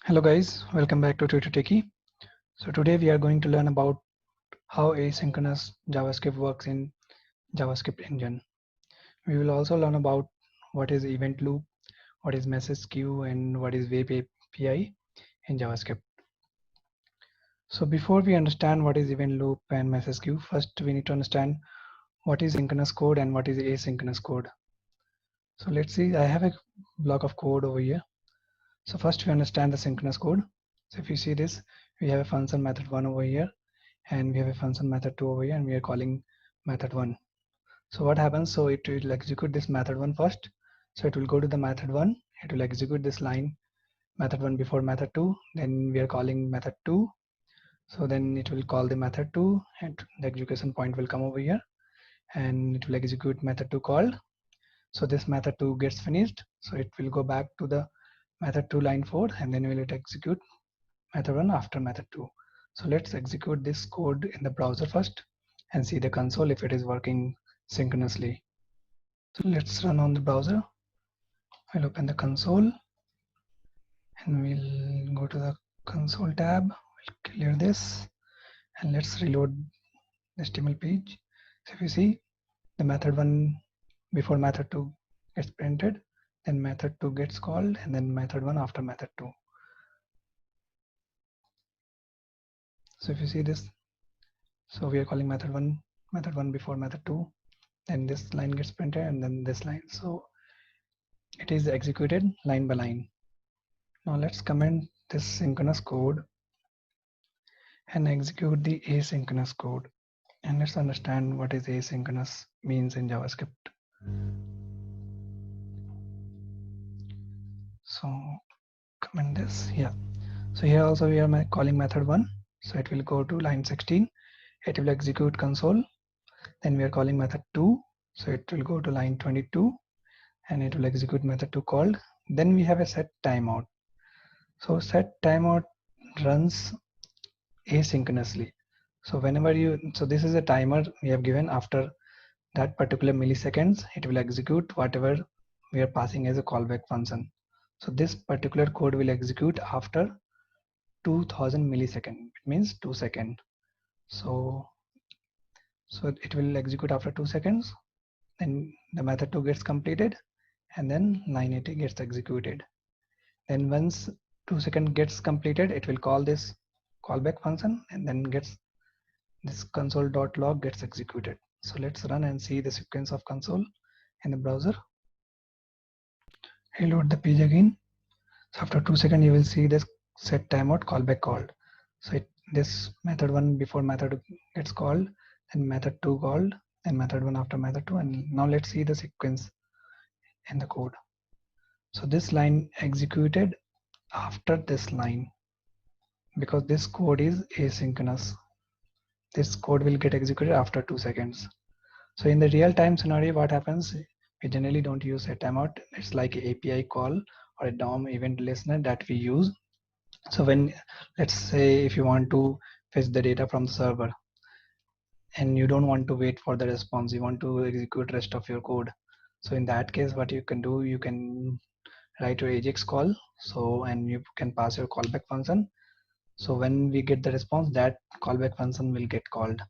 Hello guys, welcome back to Twitter Techie. So today we are going to learn about how asynchronous JavaScript works in JavaScript engine. We will also learn about what is event loop, what is message queue, and what is web API in JavaScript. So before we understand what is event loop and message queue, first we need to understand what is synchronous code and what is asynchronous code. So let's see, I have a block of code over here. So first we understand the synchronous code. So if you see this, we have a function method 1 over here and we have a function method 2 over here and we are calling method 1. So what happens, so it will execute this method 1 first. So it will go to the method 1, it will execute this line method 1 before method 2, then we are calling method 2. So then it will call the method 2 and the execution point will come over here and it will execute method 2 called. So this method 2 gets finished, so it will go back to the method 2 line 4 and then will it execute method 1 after method 2. So let's execute this code in the browser first and see the console if it is working synchronously. So let's run on the browser. I'll open the console and we'll go to the console tab. We'll clear this and let's reload the HTML page. So if you see, the method 1 before method 2 gets printed, then method 2 gets called, and then method 1 after method 2. So if you see this, so we are calling method 1 before method 2, then this line gets printed and then this line. So it is executed line by line. Now let's comment this synchronous code and execute the asynchronous code. And let's understand what is asynchronous means in JavaScript. So comment this, yeah. So here also we are calling method 1. So it will go to line 16. It will execute console. Then we are calling method 2. So it will go to line 22 and it will execute method 2 called. Then we have a set timeout. So set timeout runs asynchronously. So whenever so this is a timer we have given. After that particular milliseconds, it will execute whatever we are passing as a callback function. So this particular code will execute after 2000 milliseconds. It means 2 seconds. So it will execute after 2 seconds. Then the method 2 gets completed and then line 80 gets executed. Then once 2 seconds gets completed, it will call this callback function and then gets this console.log gets executed. So let's run and see the sequence of console in the browser. Reload the page again. So after 2 seconds, you will see this set timeout callback called. So this method 1 before method gets called, then method 2 called, then method 1 after method 2, and now let's see the sequence in the code. So this line executed after this line because this code is asynchronous. This code will get executed after 2 seconds. So in the real-time scenario, what happens? We generally don't use a timeout. It's like an API call or a DOM event listener that we use. So when, let's say, if you want to fetch the data from the server and you don't want to wait for the response, you want to execute rest of your code. So in that case, what you can do, you can write your AJAX call. So and you can pass your callback function. So when we get the response, that callback function will get called.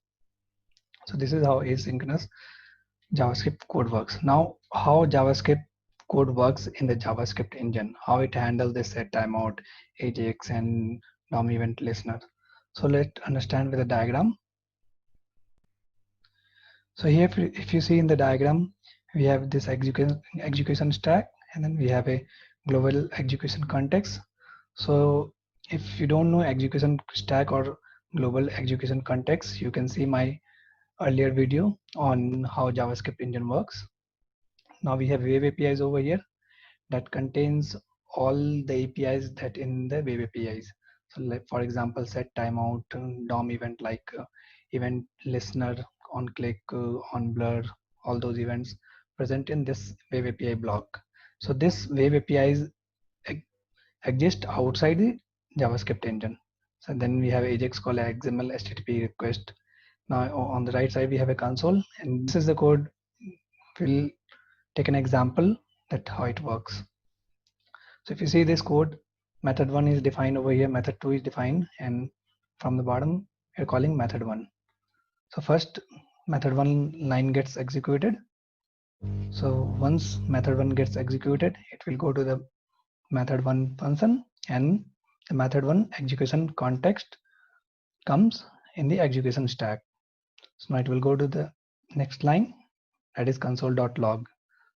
So this is how asynchronous JavaScript code works. Now, how JavaScript code works in the JavaScript engine, how it handles the set timeout, AJAX, and DOM event listener. So let's understand with a diagram. So here, if you see in the diagram, we have this execution stack, and then we have a global execution context. So if you don't know execution stack or global execution context, you can see my earlier video on how JavaScript engine works. Now we have web APIs over here that contains all the APIs that in the web APIs. So like for example, set timeout, DOM event like event listener, on click, on blur, all those events present in this web API block. So this web APIs exist outside the JavaScript engine. So then we have AJAX call, XML, HTTP request. Now on the right side we have a console, and this is the code. We'll take an example that how it works. So if you see this code, method 1 is defined over here, method 2 is defined, and from the bottom we're calling method 1. So first method 1 line gets executed. So once method 1 gets executed, it will go to the method 1 function, and the method 1 execution context comes in the execution stack. So now it will go to the next line, that is console.log.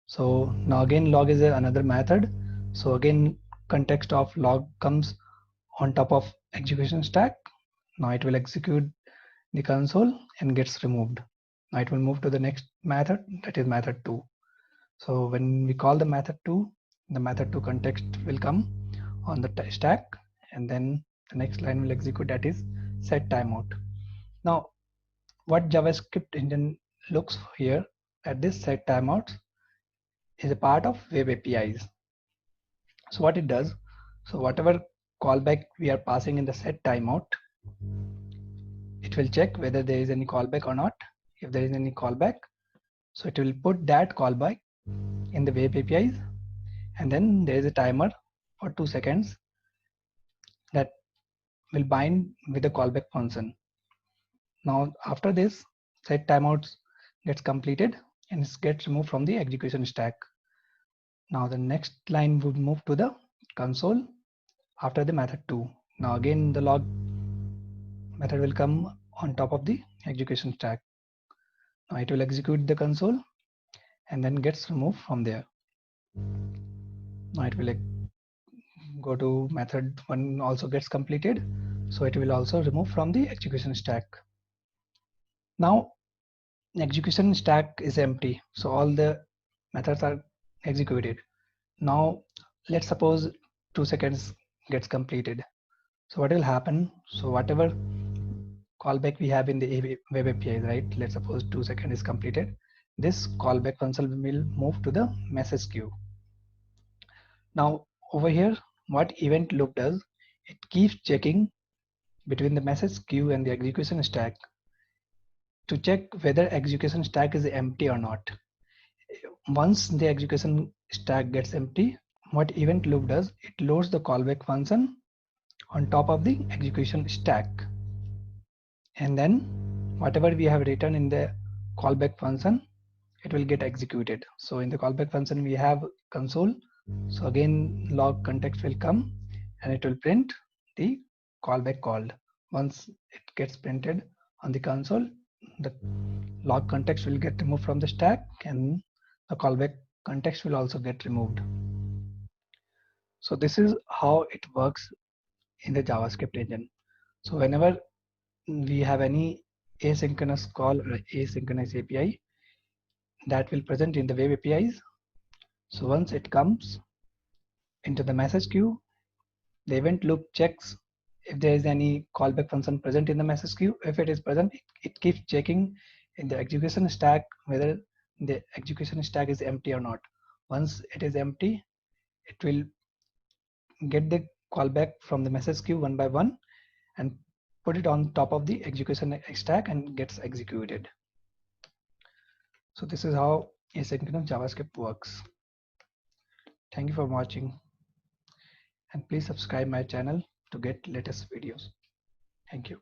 So now again log is another method. So again context of log comes on top of execution stack. Now it will execute the console and gets removed. Now it will move to the next method, that is method 2. So when we call the method 2, the method 2 context will come on the stack, and then the next line will execute, that is set timeout. Now what JavaScript engine looks here at this set timeout is a part of web APIs. So what it does, so whatever callback we are passing in the set timeout, it will check whether there is any callback or not. If there is any callback, so it will put that callback in the web APIs, and then there is a timer for 2 seconds that will bind with the callback function. Now after this, set timeouts gets completed and it gets removed from the execution stack. Now the next line would move to the console after the method 2. Now again the log method will come on top of the execution stack. Now it will execute the console and then gets removed from there. Now it will go to method 1 also gets completed, so it will also remove from the execution stack. Now execution stack is empty, so all the methods are executed. Now let's suppose 2 seconds gets completed. So what will happen, so whatever callback we have in the web API, right, let's suppose 2 seconds is completed, this callback function will move to the message queue. Now over here what event loop does, it keeps checking between the message queue and the execution stack to check whether execution stack is empty or not. Once the execution stack gets empty, what event loop does, it loads the callback function on top of the execution stack, and then whatever we have written in the callback function, it will get executed. So in the callback function we have console, so again log context will come and it will print the callback called. Once it gets printed on the console, the log context will get removed from the stack and the callback context will also get removed. So this is how it works in the JavaScript engine. So whenever we have any asynchronous call or asynchronous API that will present in the web APIs, so once it comes into the message queue, the event loop checks if there is any callback function present in the message queue. If it is present, it keeps checking in the execution stack whether the execution stack is empty or not. Once it is empty, it will get the callback from the message queue one by one and put it on top of the execution stack and gets executed. So this is how asynchronous JavaScript works. Thank you for watching, and please subscribe my channel to get latest videos. Thank you.